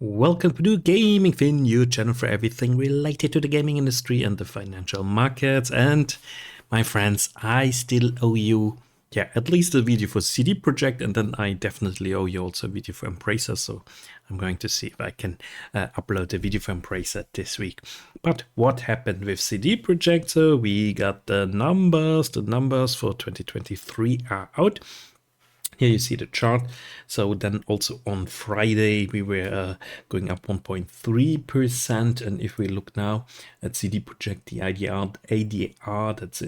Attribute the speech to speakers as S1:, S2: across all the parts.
S1: Welcome to Gaming Fin, your channel for everything related to the gaming industry and the financial markets. And my friends, I still owe you, at least a video for CD Projekt, and then I definitely owe you also a video for Embracer. So I'm going to see if I can upload a video for Embracer this week. But what happened with CD Projekt? So we got the numbers for 2023 are out. Here you see the chart. So then also on Friday, we were going up 1.3%. And if we look now at CD Projekt, the ADR that's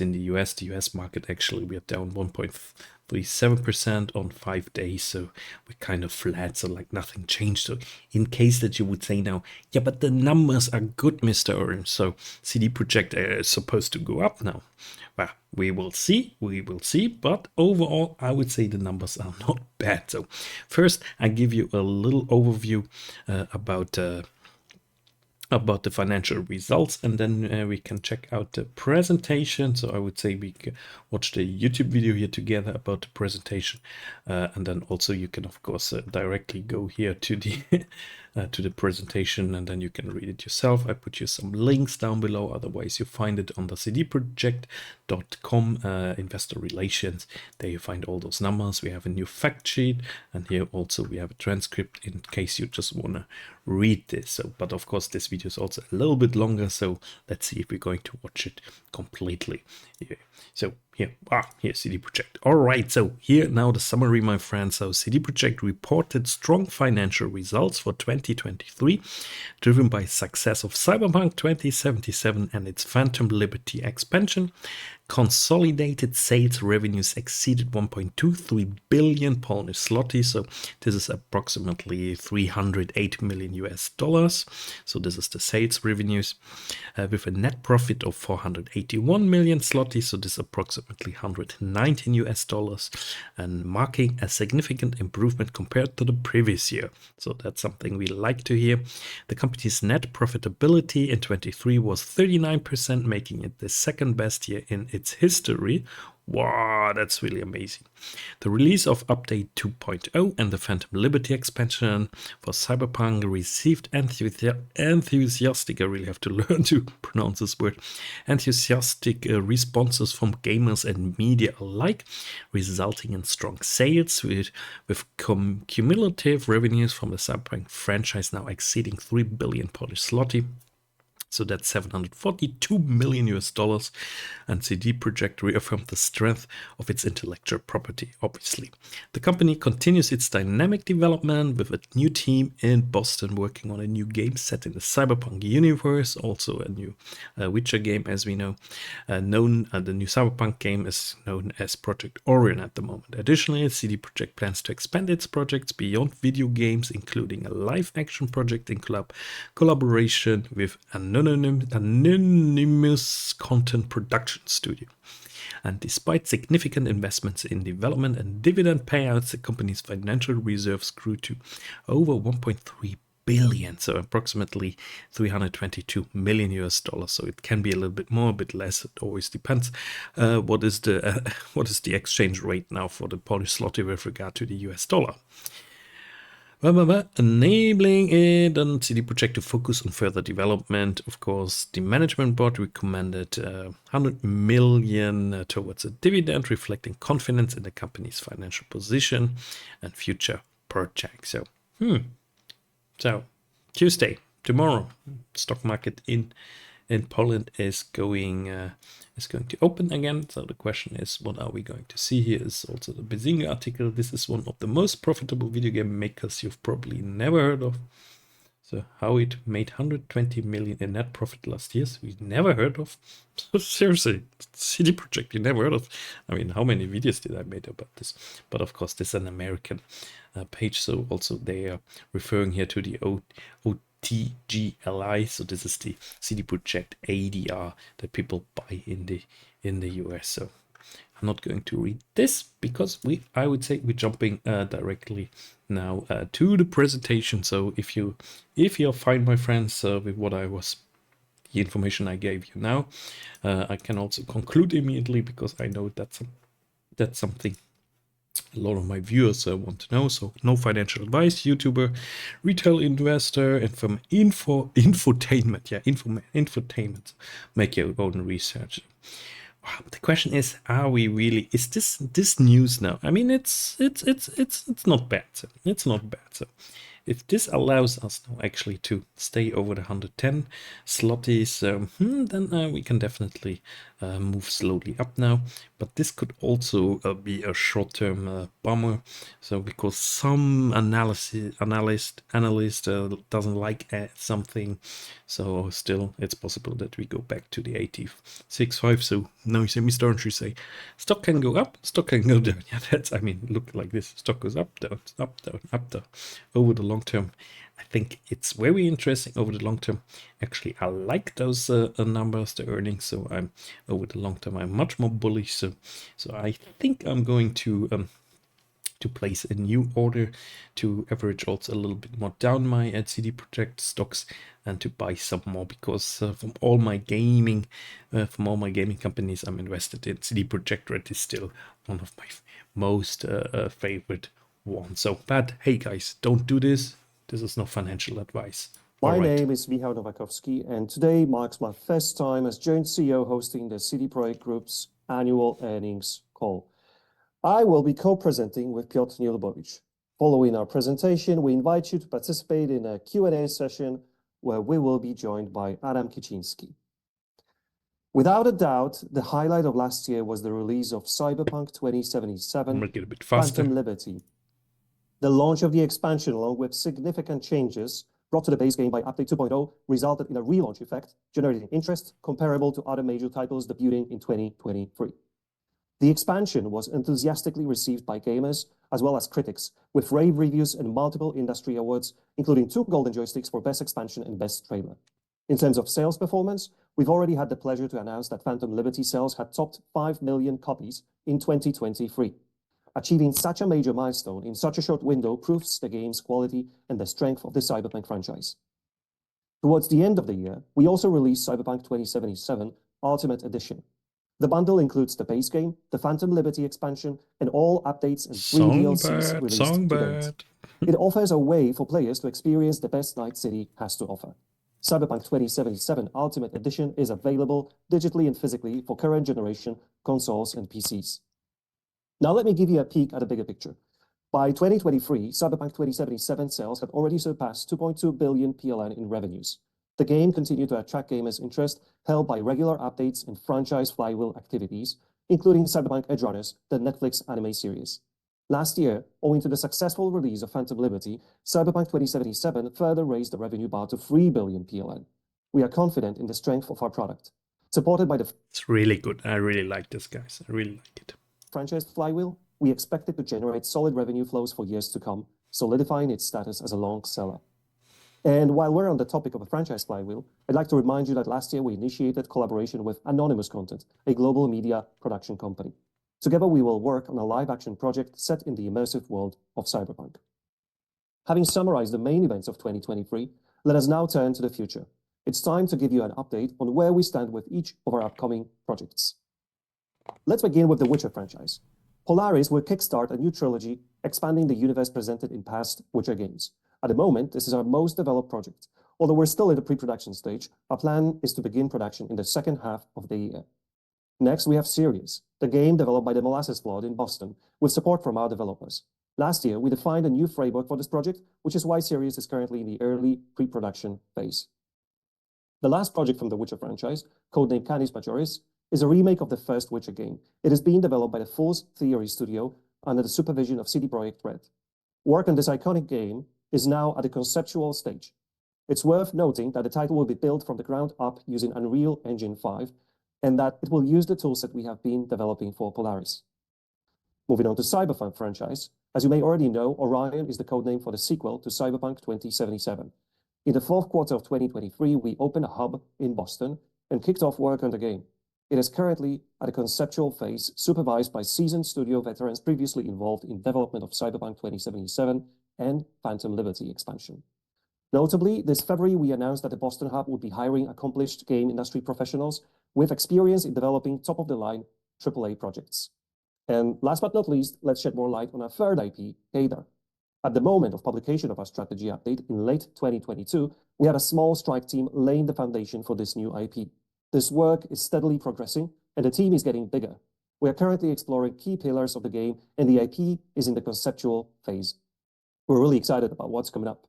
S1: in the US market, actually, we are down 1.37% on 5 days. So we're kind of flat. So like nothing changed. So in case that you would say now, yeah, but the numbers are good, Mr. Orange. So CD Projekt is supposed to go up now. Well, we will see, but overall, I would say the numbers are not bad. So first, I give you a little overview about the financial results, and then we can check out the presentation. So I would say we can watch the YouTube video here together about the presentation, and then also you can of course directly go here to the to the presentation, and then you can read it yourself. I put you some links down below, otherwise you find it on the cdproject.com investor relations. There you find all those numbers. We have a new fact sheet, and here also we have a transcript in case you just want to read this. So, but of course this video is also a little bit longer, so let's see if we're going to watch it completely. Yeah. So here's CD Projekt. All right, so here now the summary, my friends. So CD Projekt reported strong financial results for 2023, driven by success of Cyberpunk 2077 and its Phantom Liberty expansion. Consolidated sales revenues exceeded 1.23 billion Polish zloty, so this is approximately 308 million US dollars. So this is the sales revenues, with a net profit of 481 million zloty, so this is approximately 119 US dollars, and marking a significant improvement compared to the previous year. So that's something we like to hear. The company's net profitability in 23 was 39%, making it the second best year in its history. Wow, that's really amazing. The release of Update 2.0 and the Phantom Liberty expansion for Cyberpunk received enthusiastic, I really have to learn to pronounce this word, enthusiastic responses from gamers and media alike, resulting in strong sales with cumulative revenues from the Cyberpunk franchise now exceeding 3 billion Polish zloty. So that's 742 million US dollars, and CD Projekt reaffirmed the strength of its intellectual property, obviously. The company continues its dynamic development with a new team in Boston working on a new game set in the Cyberpunk universe, also a new Witcher game, as we know. The new Cyberpunk game is known as Project Orion at the moment. Additionally, CD Projekt plans to expand its projects beyond video games, including a live-action project in collaboration with anonymous content production studio. And despite significant investments in development and dividend payouts, the company's financial reserves grew to over 1.3 billion, so approximately 322 million US dollars. So it can be a little bit more, a bit less. It always depends. What is the exchange rate now for the Polish zloty with regard to the US dollar? Enabling it and CD Projekt to focus on further development. Of course, the management board recommended 100 million towards a dividend, reflecting confidence in the company's financial position and future projects. So Tuesday, tomorrow, stock market in Poland is going to open again. So the question is, what are we going to see? Here is also the Bazinga article. This is one of the most profitable video game makers you've probably never heard of. So how it made 120 million in net profit last year, we never heard of. So seriously, CD Projekt, you never heard of. I mean, how many videos did I make about this? But of course, this is an American page. So also they are referring here to the OTGLI. So this is the CD Projekt ADR that people buy in the US. So I'm not going to read this because I would say we're jumping directly now to the presentation. So if you're fine, my friends, with the information I gave you now, I can also conclude immediately because I know that's something a lot of my viewers want to know. So no financial advice, YouTuber, retail investor, and from infotainment. Yeah, infotainment. Make your own research. Wow, the question is, are we really? Is this news now? I mean, it's not bad. It's not bad. If this allows us now actually to stay over the 110 zlotys, then we can definitely move slowly up now. But this could also be a short-term bummer. So because some analyst doesn't like something, so still it's possible that we go back to the 86.5. So now you say, Mr. Orange, you say stock can go up, stock can go down. Yeah, that's, I mean, look like this. Stock goes up, down, up, down, up, down. Over the long term, I think it's very interesting over the long term. Actually, I like those numbers, the earnings. So I'm over the long term, I'm much more bullish. So I think I'm going to place a new order to average also a little bit more down my CD Projekt stocks and to buy some more, because from all my gaming companies I'm invested in, CD Projekt Red is still one of my most favorite ones. So, but hey guys, don't do this. This is no financial advice.
S2: My name is Michał Nowakowski, and today marks my first time as joint CEO hosting the CD Projekt Group's annual earnings call. I will be co-presenting with Piotr Nielubowicz. Following our presentation, we invite you to participate in a Q&A session where we will be joined by Adam Kiciński. Without a doubt, the highlight of last year was the release of Cyberpunk 2077,
S1: Make it a bit faster.
S2: Phantom Liberty. The launch of the expansion, along with significant changes brought to the base game by Update 2.0, resulted in a relaunch effect, generating interest comparable to other major titles debuting in 2023. The expansion was enthusiastically received by gamers as well as critics, with rave reviews and multiple industry awards, including 2 Golden Joysticks for Best Expansion and Best Trailer. In terms of sales performance, we've already had the pleasure to announce that Phantom Liberty sales had topped 5 million copies in 2023. Achieving such a major milestone in such a short window proves the game's quality and the strength of the Cyberpunk franchise. Towards the end of the year, we also released Cyberpunk 2077 Ultimate Edition. The bundle includes the base game, the Phantom Liberty expansion, and all updates and 3 DLCs released to date. It offers a way for players to experience the best Night City has to offer. Cyberpunk 2077 Ultimate Edition is available digitally and physically for current generation consoles and PCs. Now let me give you a peek at the bigger picture. By 2023, Cyberpunk 2077 sales had already surpassed 2.2 billion PLN in revenues. The game continued to attract gamers' interest, held by regular updates and franchise flywheel activities, including Cyberpunk Edgerunners, the Netflix anime series. Last year, owing to the successful release of Phantom Liberty, Cyberpunk 2077 further raised the revenue bar to 3 billion PLN. We are confident in the strength of our product. Supported by the...
S1: It's really good. I really like this, guys. I really like it.
S2: Franchise flywheel, we expect it to generate solid revenue flows for years to come, solidifying its status as a long seller. And while we're on the topic of a franchise flywheel, I'd like to remind you that last year we initiated collaboration with Anonymous Content, a global media production company. Together, we will work on a live-action project set in the immersive world of Cyberpunk. Having summarized the main events of 2023, let us now turn to the future. It's time to give you an update on where we stand with each of our upcoming projects. Let's begin with the Witcher franchise. Polaris will kickstart a new trilogy, expanding the universe presented in past Witcher games. At the moment, this is our most developed project. Although we're still in the pre-production stage, our plan is to begin production in the second half of the year. Next, we have Sirius, the game developed by the Molasses Squad in Boston, with support from our developers. Last year, we defined a new framework for this project, which is why Sirius is currently in the early pre-production phase. The last project from the Witcher franchise, codenamed Canis Majoris, is a remake of the first Witcher game. It is being developed by the Fool's Theory studio under the supervision of CD Projekt Red. Work on this iconic game is now at the conceptual stage. It's worth noting that the title will be built from the ground up using Unreal Engine 5, and that it will use the toolset we have been developing for Polaris. Moving on to Cyberpunk franchise, as you may already know, Orion is the codename for the sequel to Cyberpunk 2077. In the fourth quarter of 2023, we opened a hub in Boston and kicked off work on the game. It is currently at a conceptual phase, supervised by seasoned studio veterans previously involved in development of Cyberpunk 2077 and Phantom Liberty expansion. Notably, this February, we announced that the Boston Hub would be hiring accomplished game industry professionals with experience in developing top-of-the-line AAA projects. And last but not least, let's shed more light on our third IP, Hader. At the moment of publication of our strategy update in late 2022, we had a small strike team laying the foundation for this new IP. This work is steadily progressing, and the team is getting bigger. We are currently exploring key pillars of the game, and the IP is in the conceptual phase. We're really excited about what's coming up.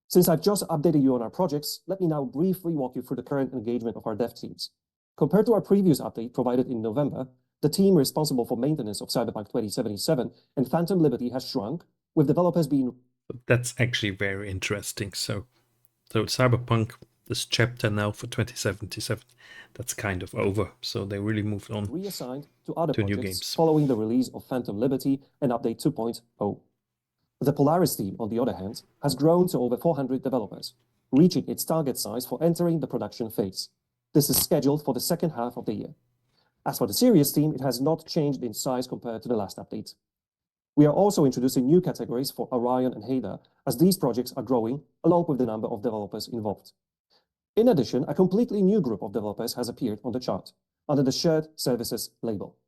S2: Since I've just updated you on our projects, let me now briefly walk you through the current engagement of our dev teams. Compared to our previous update provided in November, the team responsible for maintenance of Cyberpunk 2077 and Phantom Liberty has shrunk, with developers being...
S1: That's actually very interesting. So Cyberpunk, this chapter now for 2077, that's kind of over. So they really moved on
S2: reassigned to other
S1: to
S2: projects
S1: new games
S2: following the release of Phantom Liberty and Update 2.0. The Polaris team, on the other hand, has grown to over 400 developers, reaching its target size for entering the production phase. This is scheduled for the second half of the year. As for the Sirius team, it has not changed in size compared to the last update. We are also introducing new categories for Orion and Hader, as these projects are growing, along with the number of developers involved. In addition, a completely new group of developers has appeared on the chart, under the Shared Services label.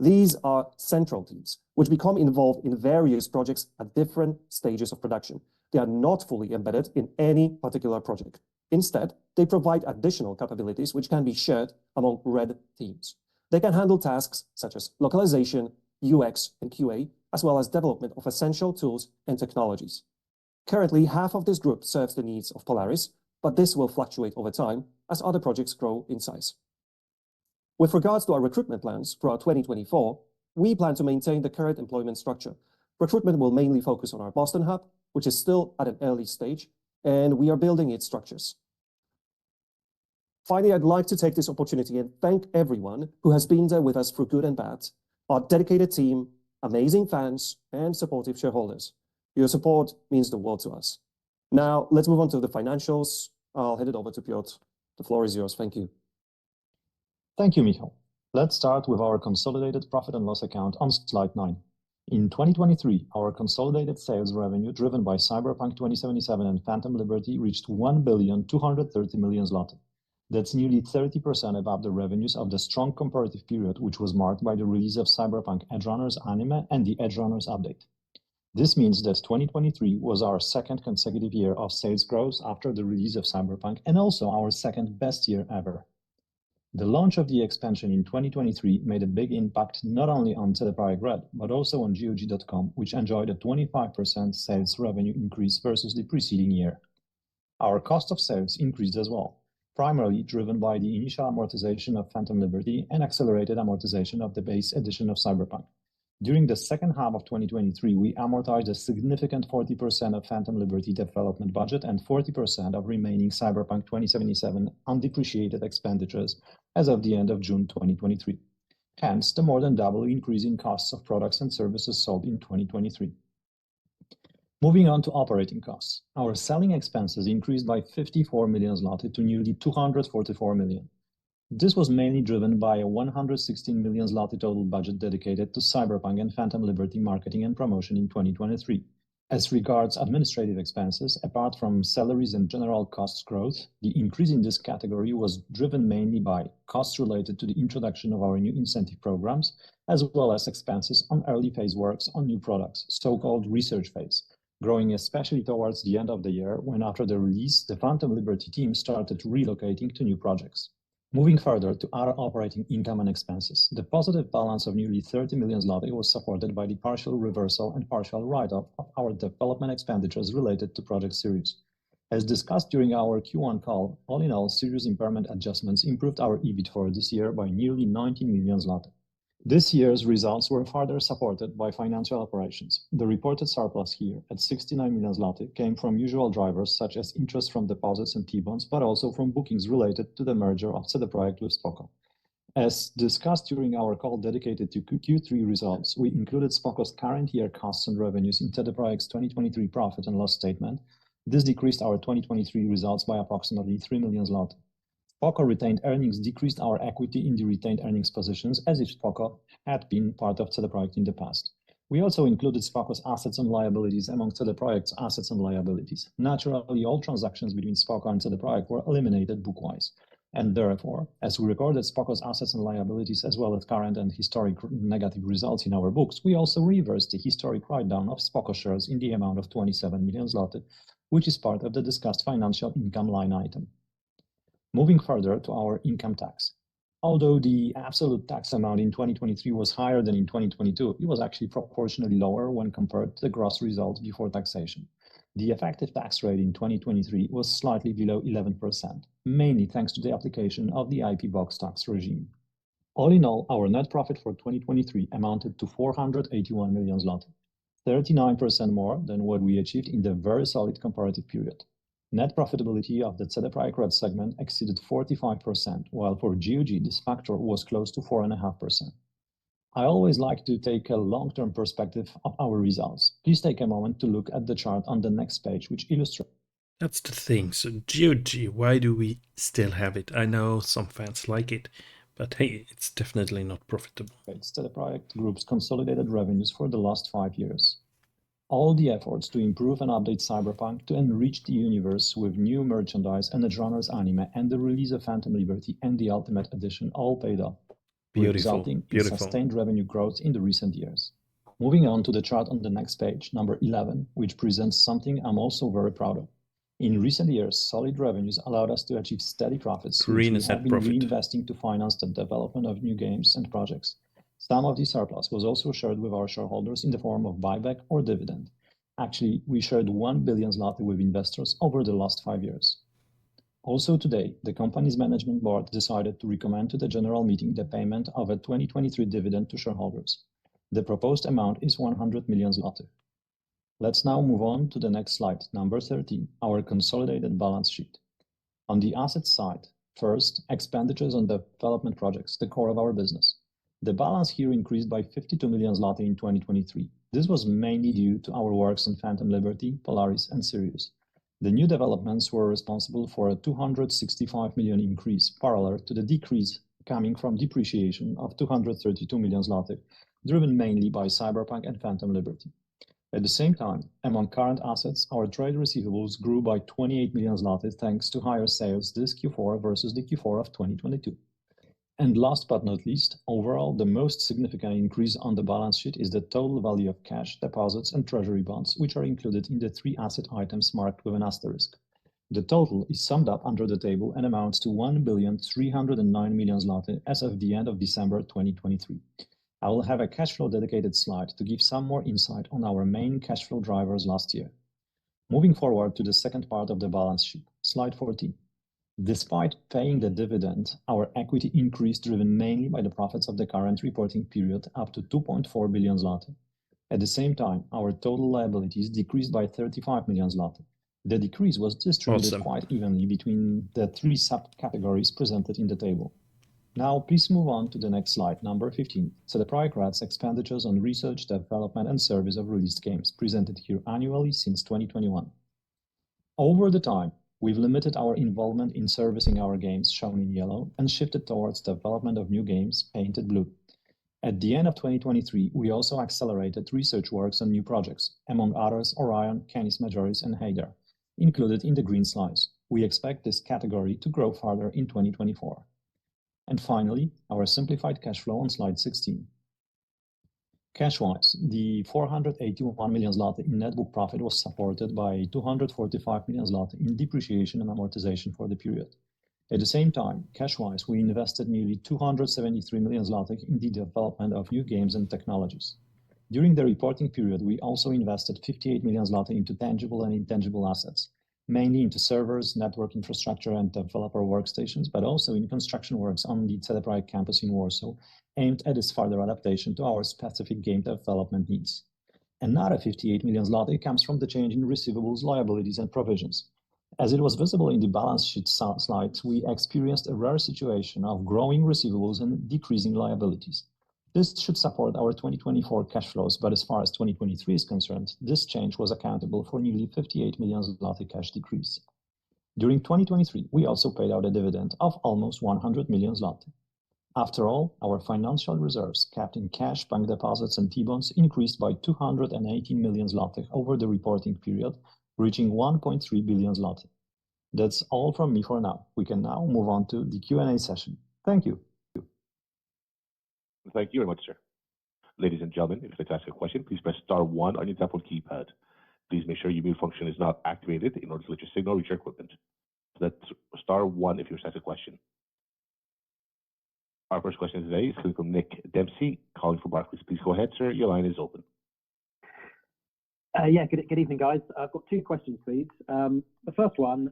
S2: These are central teams, which become involved in various projects at different stages of production. They are not fully embedded in any particular project. Instead, they provide additional capabilities which can be shared among red teams. They can handle tasks such as localization, UX, and QA, as well as development of essential tools and technologies. Currently, half of this group serves the needs of Polaris, but this will fluctuate over time as other projects grow in size. With regards to our recruitment plans for our 2024, we plan to maintain the current employment structure. Recruitment will mainly focus on our Boston hub, which is still at an early stage, and we are building its structures. Finally, I'd like to take this opportunity and thank everyone who has been there with us through good and bad, our dedicated team, amazing fans, and supportive shareholders. Your support means the world to us. Now, let's move on to the financials. I'll hand it over to Piotr. The floor is yours. Thank you.
S3: Thank you, Michał. Let's start with our consolidated profit and loss account on slide 9. In 2023, our consolidated sales revenue driven by Cyberpunk 2077 and Phantom Liberty reached 1,230 million zloty. That's nearly 30% above the revenues of the strong comparative period, which was marked by the release of Cyberpunk Edgerunners anime and the Edgerunners update. This means that 2023 was our second consecutive year of sales growth after the release of Cyberpunk and also our second best year ever. The launch of the expansion in 2023 made a big impact not only on CD Projekt Red, but also on GOG.com, which enjoyed a 25% sales revenue increase versus the preceding year. Our cost of sales increased as well, primarily driven by the initial amortization of Phantom Liberty and accelerated amortization of the base edition of Cyberpunk. During the second half of 2023, we amortized a significant 40% of Phantom Liberty development budget and 40% of remaining Cyberpunk 2077 undepreciated expenditures as of the end of June 2023. Hence, the more than double increase in costs of products and services sold in 2023. Moving on to operating costs. Our selling expenses increased by 54 million zloty to nearly 244 million. This was mainly driven by a 116 million zloty total budget dedicated to Cyberpunk and Phantom Liberty marketing and promotion in 2023. As regards administrative expenses, apart from salaries and general costs growth, the increase in this category was driven mainly by costs related to the introduction of our new incentive programs, as well as expenses on early phase works on new products, so-called research phase, growing especially towards the end of the year when after the release, the Phantom Liberty team started relocating to new projects. Moving further to other operating income and expenses, the positive balance of nearly 30 million zloty was supported by the partial reversal and partial write-off of our development expenditures related to Project Sirius. As discussed during our Q1 call, all in all, serious impairment adjustments improved our EBIT for this year by nearly 19 million zloty. This year's results were further supported by financial operations. The reported surplus here at 69 million zloty came from usual drivers such as interest from deposits and T-bonds, but also from bookings related to the merger of CD Projekt with Spoko. As discussed during our call dedicated to Q3 results, we included Spoko's current year costs and revenues in CD Projekt's 2023 profit and loss statement. This decreased our 2023 results by approximately 3 million zloty. Spoko retained earnings decreased our equity in the retained earnings positions as if Spoko had been part of CD Projekt in the past. We also included Spoko's assets and liabilities among CD Projekt's assets and liabilities. Naturally, all transactions between Spoko and CD Projekt were eliminated bookwise. And therefore, as we recorded Spoko's assets and liabilities as well as current and historic negative results in our books, we also reversed the historic write-down of Spoko shares in the amount of 27 million zloty, which is part of the discussed financial income line item. Moving further to our income tax. Although the absolute tax amount in 2023 was higher than in 2022, it was actually proportionally lower when compared to the gross result before taxation. The effective tax rate in 2023 was slightly below 11%, mainly thanks to the application of the IP box tax regime. All in all, our net profit for 2023 amounted to 481 million zloty, 39% more than what we achieved in the very solid comparative period. Net profitability of the CD Projekt Red segment exceeded 45%, while for GOG this factor was close to 4.5%. I always like to take a long-term perspective of our results. Please take a moment to look at the chart on the next page, which illustrates.
S1: That's the thing. So GOG, why do we still have it? I know some fans like it, but hey, it's definitely not profitable.
S3: CD Projekt Group's consolidated revenues for the last 5 years. All the efforts to improve and update Cyberpunk, to enrich the universe with new merchandise and Edgerunners anime, and the release of Phantom Liberty and the Ultimate Edition all paid off, resulting in sustained revenue growth in the recent years. Moving on to the chart on the next page, number 11, which presents something I'm also very proud of. In recent years, solid revenues allowed us to achieve steady profits, which we have been reinvesting to finance the development of new games and projects. Some of the surplus was also shared with our shareholders in the form of buyback or dividend. Actually, we shared 1 billion zloty with investors over the last 5 years. Also today, the company's management board decided to recommend to the general meeting the payment of a 2023 dividend to shareholders. The proposed amount is 100 million zloty. Let's now move on to the next slide, number 13, our consolidated balance sheet. On the assets side, first, expenditures on development projects, the core of our business. The balance here increased by 52 million zloty in 2023. This was mainly due to our works on Phantom Liberty, Polaris, and Sirius. The new developments were responsible for a 265 million increase, parallel to the decrease coming from depreciation of 232 million zloty, driven mainly by Cyberpunk and Phantom Liberty. At the same time, among current assets, our trade receivables grew by 28 million zloty thanks to higher sales this Q4 versus the Q4 of 2022. And last but not least, overall, the most significant increase on the balance sheet is the total value of cash, deposits, and treasury bonds, which are included in the 3 asset items marked with an asterisk. The total is summed up under the table and amounts to 1,309 million zloty as of the end of December 2023. I will have a cash flow dedicated slide to give some more insight on our main cash flow drivers last year. Moving forward to the second part of the balance sheet, slide 14. Despite paying the dividend, our equity increased driven mainly by the profits of the current reporting period up to 2.4 billion zloty. At the same time, our total liabilities decreased by 35 million zloty. The decrease was distributed quite evenly between the 3 subcategories presented in the table. Now, please move on to the next slide, number 15. CD Projekt Red's expenditures on research, development, and service of released games, presented here annually since 2021. Over the time, we've limited our involvement in servicing our games, shown in yellow, and shifted towards development of new games, painted blue. At the end of 2023, we also accelerated research works on new projects, among others Orion, Canis Majoris, and Hader, included in the green slice. We expect this category to grow further in 2024. And finally, our simplified cash flow on slide 16. Cash-wise, the 481 million zloty in net book profit was supported by 245 million zloty in depreciation and amortization for the period. At the same time, cash-wise, we invested nearly 273 million zloty in the development of new games and technologies. During the reporting period, we also invested 58 million zloty into tangible and intangible assets, mainly into servers, network infrastructure, and developer workstations, but also in construction works on the CD Projekt campus in Warsaw, aimed at its further adaptation to our specific game development needs. Another 58 million zloty comes from the change in receivables, liabilities, and provisions. As it was visible in the balance sheet slide, we experienced a rare situation of growing receivables and decreasing liabilities. This should support our 2024 cash flows, but as far as 2023 is concerned, this change was accountable for nearly 58 million zloty cash decrease. During 2023, we also paid out a dividend of almost 100 million zloty. After all, our financial reserves, kept in cash, bank deposits, and T-bonds, increased by 218 million zloty over the reporting period, reaching 1.3 billion zloty. That's all from me for now. We can now move on to the Q&A session. Thank you.
S4: Thank you very much, sir. Ladies and gentlemen, if you'd like to ask a question, please press star one on your telephone keypad. Please make sure your mute function is not activated in order to let your signal reach your equipment. So that's star one if you wish to ask a question. Our first question today is coming from Nick Dempsey, calling from Barclays. Please go ahead, sir. Your line is open.
S5: Yeah, good evening, guys. I've got two questions, please. The first one,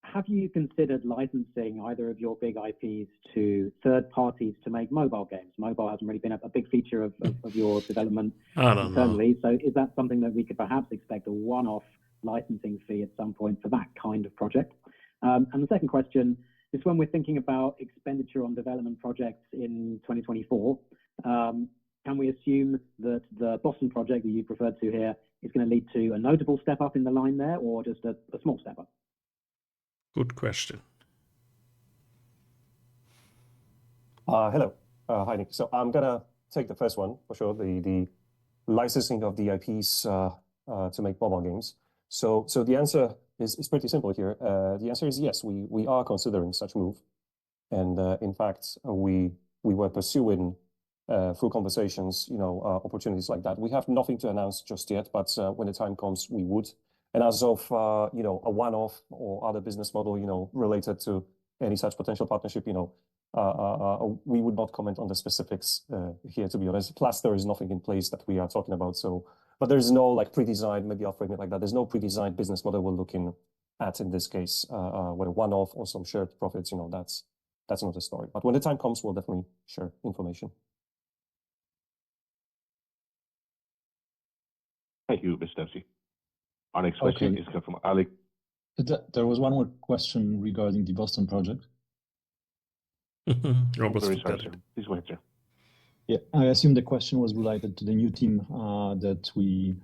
S5: have you considered licensing either of your big IPs to third parties to make mobile games? Mobile hasn't really been a big feature of your development internally. So is that something that we could perhaps expect a one-off licensing fee at some point for that kind of project? And the second question is, when we're thinking about expenditure on development projects in 2024, can we assume that the Boston project that you referred to here is going to lead to a notable step up in the line there, or just a small step up?
S1: Good question.
S2: Hello. Hi, Nick. So I'm going to take the first one for sure, the licensing of the IPs to make mobile games. So the answer is pretty simple here. The answer is yes, we are considering such move. And in fact, we were pursuing through conversations, opportunities like that. We have nothing to announce just yet, but when the time comes, we would. And as of, a one-off or other business model, related to any such potential partnership, we would not comment on the specifics here, to be honest. Plus, there is nothing in place that we are talking about. So, but there's no like pre-designed, maybe I'll frame it like that. There's no pre-designed business model we're looking at in this case, whether one-off or some shared profits, that's not the story. But when the time comes, we'll definitely share information.
S4: Thank you, Mr. Dempsey. Our next question is coming from Alex.
S3: There was one more question regarding the Boston project.
S1: Robert's
S4: Very
S1: got
S4: sorry,
S1: it.
S4: sir. Please go ahead, sir.
S3: Yeah, I assume the question was related to the new team that we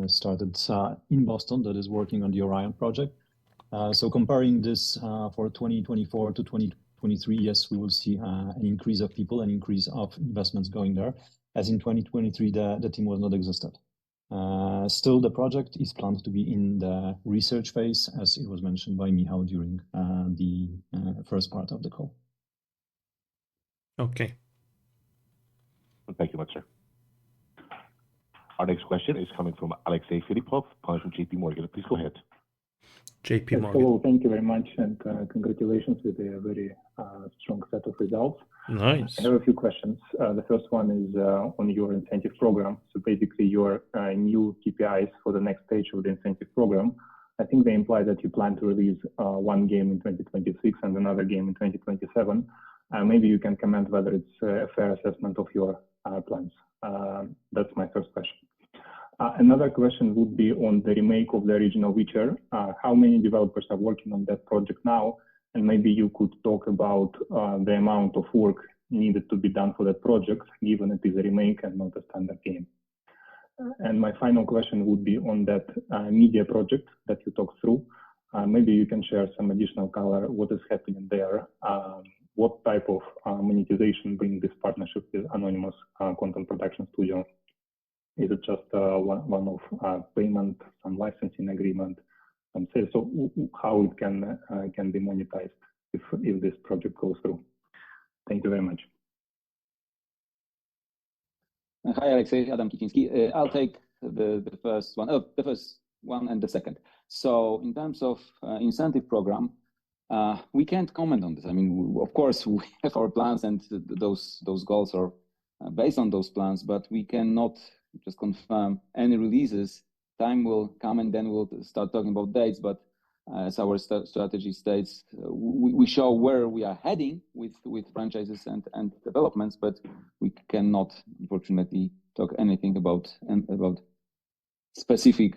S3: started in Boston that is working on the Orion project. So comparing this for 2024 to 2023, yes, we will see an increase of people, an increase of investments going there. As in 2023, the team was not existent. Still, the project is planned to be in the research phase, as it was mentioned by Michał during the first part of the call.
S1: Okay.
S4: Thank you much, sir. Our next question is coming from Alexei Filipov, calling from JP Morgan. Please go ahead.
S1: JP Morgan.
S6: Hello, thank you very much, and congratulations with a very strong set of results.
S1: Nice.
S6: I have a few questions. The first one is on your incentive program. So basically, your new KPIs for the next stage of the incentive program, I think they imply that you plan to release one game in 2026 and another game in 2027. Maybe you can comment whether it's a fair assessment of your plans. That's my first question. Another question would be on the remake of the original Witcher. How many developers are working on that project now? And maybe you could talk about the amount of work needed to be done for that project, given it is a remake and not a standard game. And my final question would be on that media project that you talked through. Maybe you can share some additional color, what is happening there, what type of monetization brings this partnership with Anonymous Content Production Studio. Is it just one-off payment, some licensing agreement, some sales? So how it can be monetized if this project goes through? Thank you very much.
S7: Hi, Alexei, Adam Kiciński. I'll take the first one and the second. So in terms of incentive program, we can't comment on this. I mean, of course, we have our plans and those goals are based on those plans, but we cannot just confirm any releases. Time will come and then we'll start talking about dates. But as our strategy states, we show where we are heading with franchises and developments, but we cannot, unfortunately, talk anything about specific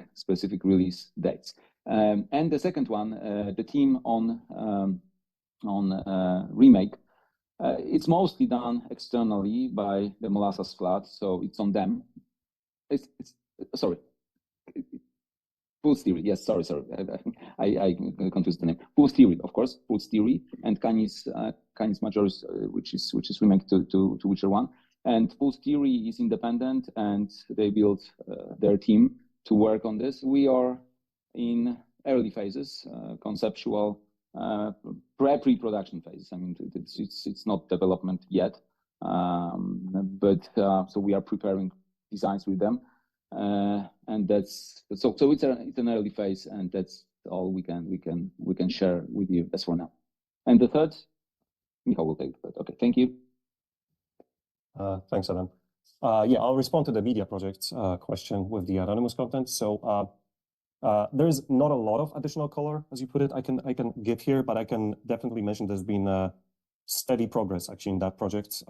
S7: release dates. And the second one, the team on remake, it's mostly done externally by the Molasses Flood, so it's on them. Sorry. Fool's Theory, yes, sorry. I confused the name. Fool's Theory, of course, Fool's Theory, and Canis Majoris, which is remake to Witcher 1. And Fool's Theory is independent, and they built their team to work on this. We are in early phases, conceptual, pre-production phases. I mean, it's not development yet, but so we are preparing designs with them, and that's so it's an early phase, and that's all we can share with you as for now. And the third, Michał will take the third. Okay, thank you.
S2: Thanks, Adam. Yeah, I'll respond to the media project question with the anonymous content. So there's not a lot of additional color, as you put it, I can give here, but I can definitely mention there's been steady progress actually in that project.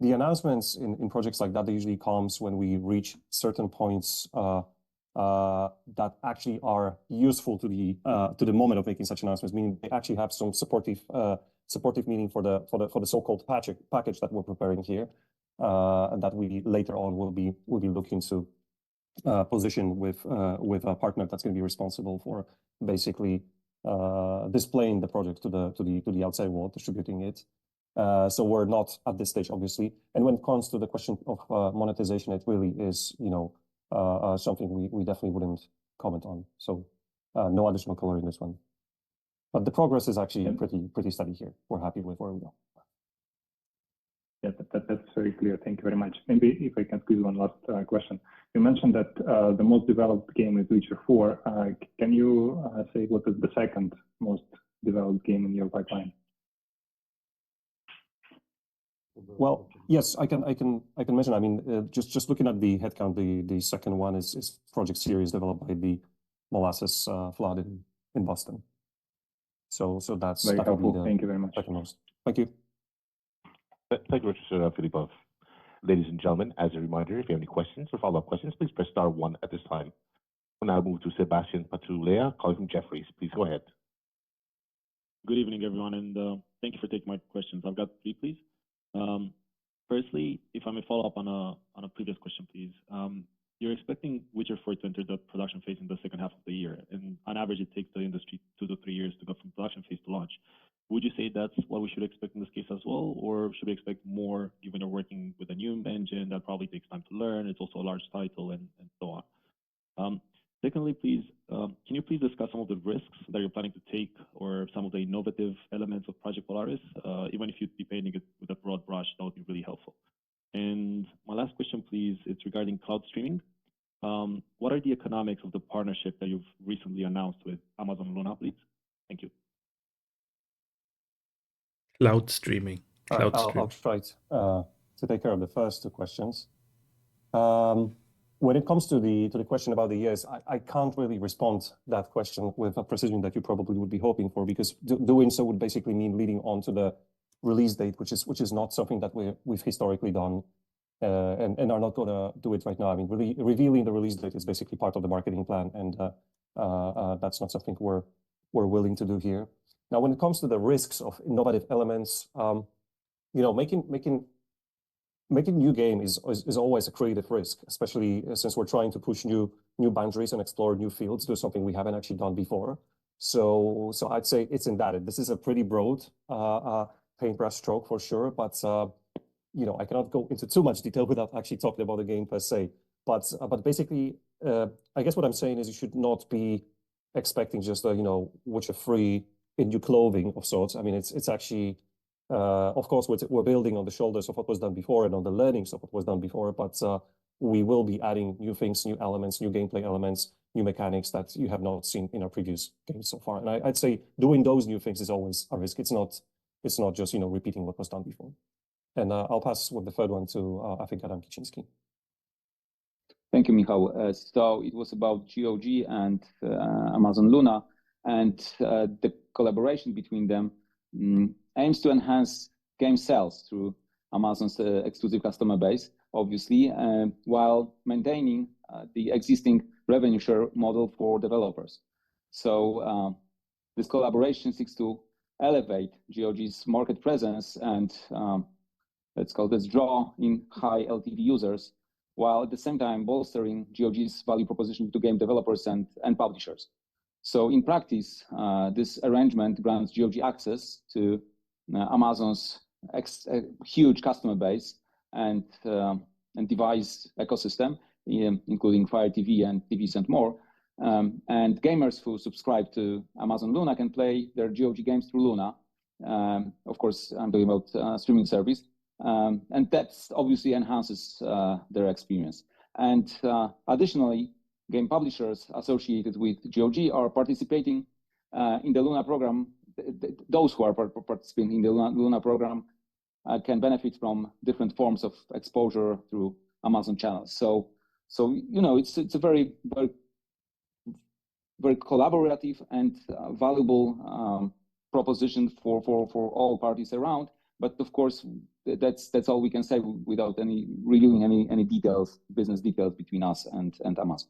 S2: The announcements in projects like that, they usually comes when we reach certain points that actually are useful to the moment of making such announcements, meaning they actually have some supportive meaning for the so-called package that we're preparing here, and that we later on will be looking to position with a partner that's going to be responsible for basically displaying the project to the outside world, distributing it. So we're not at this stage, obviously. And when it comes to the question of monetization, it really is, something we definitely wouldn't comment on. So no additional color in this one. But the progress is actually pretty steady here. We're happy with where we are.
S6: Yeah, that's very clear. Thank you very much. Maybe if I can squeeze one last question. You mentioned that the most developed game is Witcher 4. Can you say what is the second most developed game in your pipeline?
S2: Well, yes, I can mention. I mean, just looking at the headcount, the second one is Project Series developed by the Molasses Flood in Boston. So that's
S6: very helpful. Thank you very much.
S2: Second most. Thank you.
S4: Thank you, Mr. Filipov. Ladies and gentlemen, as a reminder, if you have any questions or follow-up questions, please press star 1 at this time. We'll now move to Sebastian Patulea, calling from Jefferies. Please go ahead.
S8: Good evening, everyone, and thank you for taking my questions. I've got 3, please. Firstly, if I may follow up on a previous question, please. You're expecting Witcher 4 to enter the production phase in the second half of the year, and on average, it takes the industry 2 to 3 years to go from production phase to launch. Would you say that's what we should expect in this case as well, or should we expect more, given you're working with a new engine that probably takes time to learn? It's also a large title and so on. Secondly, please, can you please discuss some of the risks that you're planning to take or some of the innovative elements of Project Polaris? Even if you'd be painting it with a broad brush, that would be really helpful. And my last question, please, it's regarding cloud streaming. What are the economics of the partnership that you've recently announced with Amazon Luna, please? Thank you.
S1: Cloud streaming.
S2: I'll try to take care of the first 2 questions. When it comes to the question about the years, I can't really respond that question with a precision that you probably would be hoping for, because doing so would basically mean leading on to the release date, which is not something that we've historically done, and are not going to do it right now. I mean, revealing the release date is basically part of the marketing plan, and that's not something we're willing to do here. Now, when it comes to the risks of innovative elements, making new game is always a creative risk, especially since we're trying to push new boundaries and explore new fields, do something we haven't actually done before. So I'd say it's in that. This is a pretty broad paintbrush stroke for sure, but I cannot go into too much detail without actually talking about the game per se. But basically, I guess what I'm saying is you should not be expecting just Witcher 3 in new clothing of sorts. I mean, it's actually, of course, we're building on the shoulders of what was done before and on the learnings of what was done before, but we will be adding new things, new elements, new gameplay elements, new mechanics that you have not seen in our previous games so far. And I'd say doing those new things is always a risk. It's not just repeating what was done before. And I'll pass with the third one to I think Adam Kiciński.
S7: Thank you, Michał. So it was about GOG and Amazon Luna, and the collaboration between them aims to enhance game sales through Amazon's exclusive customer base, obviously, while maintaining the existing revenue share model for developers. So this collaboration seeks to elevate GOG's market presence and let's call this draw in high LTV users, while at the same time bolstering GOG's value proposition to game developers and publishers. So in practice, this arrangement grants GOG access to Amazon's huge customer base and device ecosystem, including Fire TV and TVs and more, And gamers who subscribe to Amazon Luna can play their GOG games through Luna. Of course, I'm talking about streaming service. And that obviously enhances their experience. And additionally, game publishers associated with GOG are participating in the Luna program. Those who are participating in the Luna program can benefit from different forms of exposure through Amazon channels. So you know, it's a very collaborative and valuable proposition for all parties around. But of course, that's all we can say without revealing any details, business details between us and Amazon.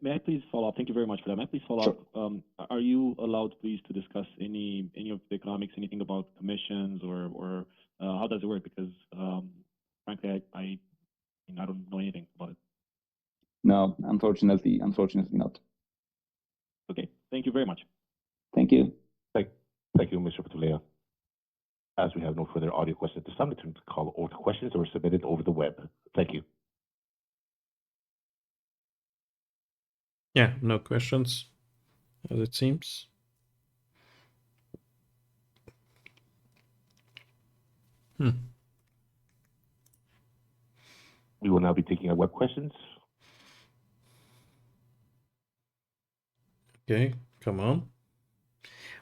S8: May I please follow up? Thank you very much for that. May I please follow up? Are you allowed, please, to discuss any of the economics, anything about commissions or how does it work? Because frankly, I don't know anything about it.
S7: No, unfortunately not.
S8: Okay, thank you very much.
S7: Thank you.
S4: Thank you, Mr. Patulea. As we have no further audio questions at this time, I turn the call over to questions that were submitted over the web. Thank you.
S1: Yeah, no questions, as it seems.
S4: We will now be taking our web questions.
S1: Okay, come on.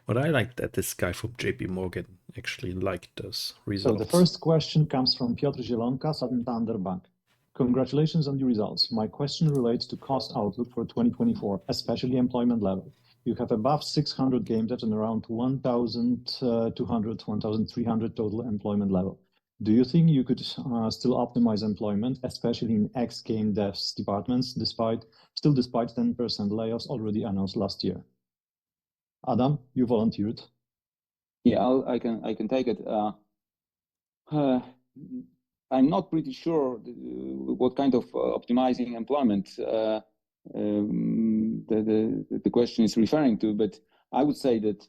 S1: What I like that this guy from JP Morgan actually liked those results.
S3: So the first question comes from Piotr Zielonka, Santander Bank. Congratulations on the results. My question relates to cost outlook for 2024, especially employment level. You have above 600 game devs and around 1,200, 1,300 total employment level. Do you think you could still optimize employment, especially in ex-game devs departments, despite 10% layoffs already announced last year? Adam, you volunteered.
S7: Yeah, I can take it. I'm not pretty sure what kind of optimizing employment the question is referring to, but I would say that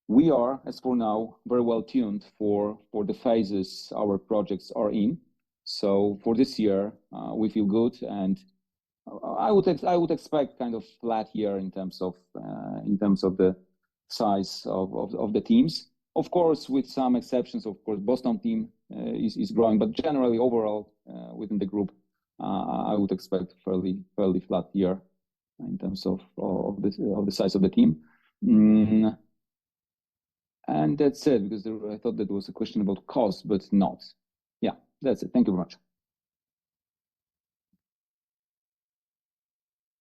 S7: we are, as for now, very well tuned for the phases our projects are in. So for this year, we feel good, and I would expect kind of flat year in terms of the size of the teams. Of course, with some exceptions, of course, Boston team is growing, but generally overall within the group, I would expect fairly flat year in terms of the size of the team. And that's it, because I thought that was a question about cost, but not. Yeah, that's it. Thank you very much.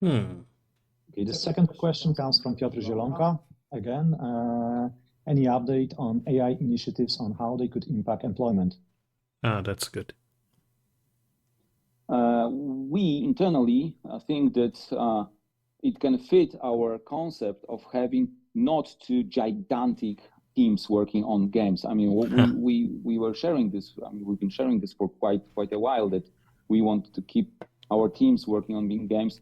S3: Okay, the second question comes from Piotr Zielonka. Again, any update on AI initiatives on how they could impact employment?
S1: That's good.
S7: We internally think that it can fit our concept of having not two gigantic teams working on games. I mean, we were sharing this. I mean, we've been sharing this for quite a while, that we want to keep our teams working on games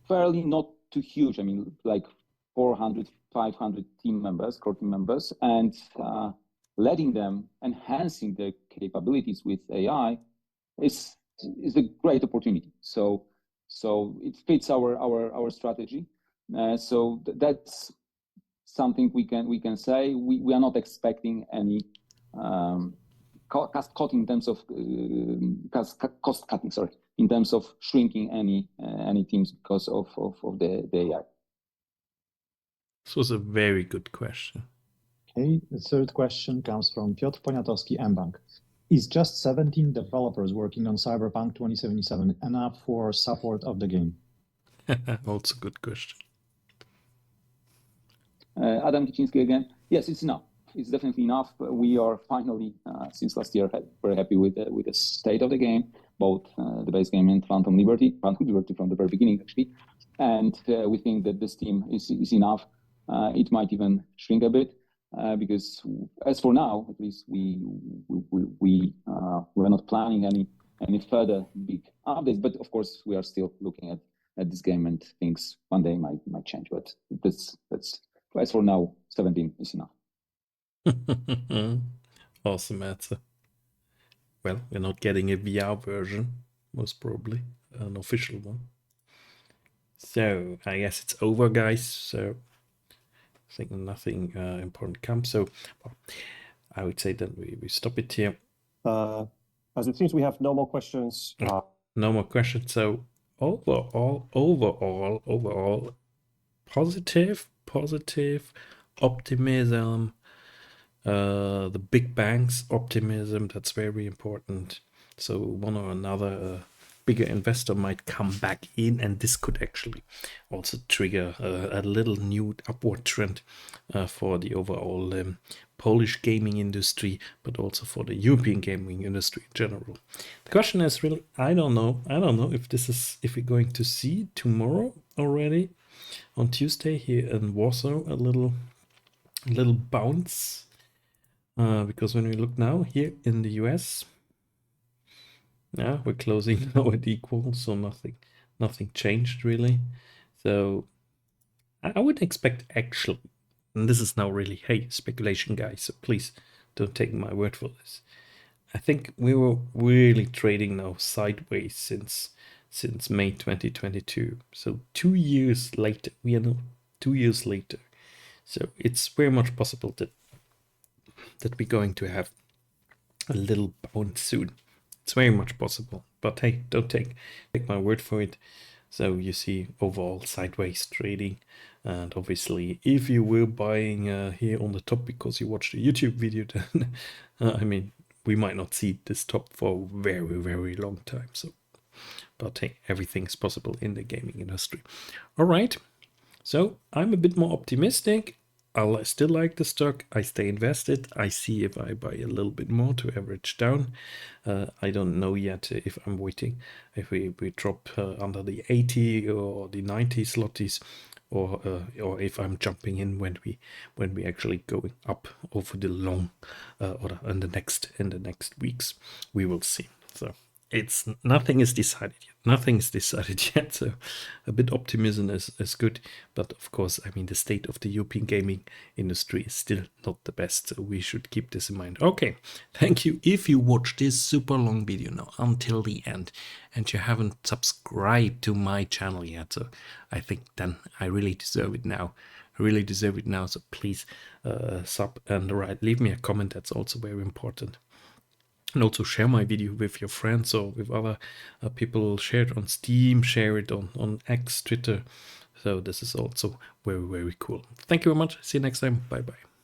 S7: fairly not too huge. I mean, like 400, 500 core team members, and letting them enhancing their capabilities with AI is a great opportunity. So it fits our strategy. So that's something we can say. We are not expecting any cost cutting in terms of cost cutting. Sorry, in terms of shrinking any teams because of the AI.
S1: This was a very good question.
S3: Okay, the third question comes from Piotr Poniatowski, mBank. Is just 17 developers working on Cyberpunk 2077 enough for support of the game?
S1: Also good question.
S7: Adam Kiciński again. Yes, it's enough. It's definitely enough. We are finally, since last year, very happy with the state of the game, both the base game and Phantom Liberty from the very beginning, actually. And we think that this team is enough. It might even shrink a bit because, as for now, at least we're not planning any further big updates. But of course, we are still looking at this game, and things one day might change. But that's as for now, 17 is enough.
S1: Awesome answer. Well, we're not getting a VR version, most probably. an official one. So I guess it's over, guys. So I think nothing important comes. So well, I would say that we stop it here.
S2: As it seems we have no more questions.
S1: No more questions. So overall, positive optimism. The big banks optimism, that's very important. So one or another bigger investor might come back in, and this could actually also trigger a little new upward trend for the overall Polish gaming industry, but also for the European gaming industry in general. The question is really, I don't know if we're going to see tomorrow already on Tuesday here in Warsaw a little bounce. Because when we look now here in the US, yeah, we're closing now at equal, so nothing changed really. So I would expect actually, and this is now really, hey, speculation, guys, so please don't take my word for this. I think we were really trading now sideways since May 2022. So 2 years later, we are now 2 years later. So it's very much possible that we're going to have a little bounce soon. It's very much possible, but hey, don't take my word for it. So you see overall sideways trading, and obviously if you were buying here on the top because you watched a YouTube video, then I mean, we might not see this top for a very long time. So, but hey, everything's possible in the gaming industry. All right, so I'm a bit more optimistic. I still like the stock. I stay invested. I see if I buy a little bit more to average down. I don't know yet if I'm waiting, if we drop under the 80 or the 90 zlotys, or if I'm jumping in when we actually going up over the long or in the next weeks. We will see. So nothing is decided yet. Nothing is decided yet. So a bit optimism is good, but of course, I mean, the state of the European gaming industry is still not the best. So we should keep this in mind. Okay, thank you. If you watched this super long video now until the end, and you haven't subscribed to my channel yet, so I think then I really deserve it now. I really deserve it now. So please sub and leave me a comment. That's also very important. And also share my video with your friends or with other people. Share it on Steam, share it on X, Twitter. So this is also very cool. Thank you very much. See you next time. Bye bye.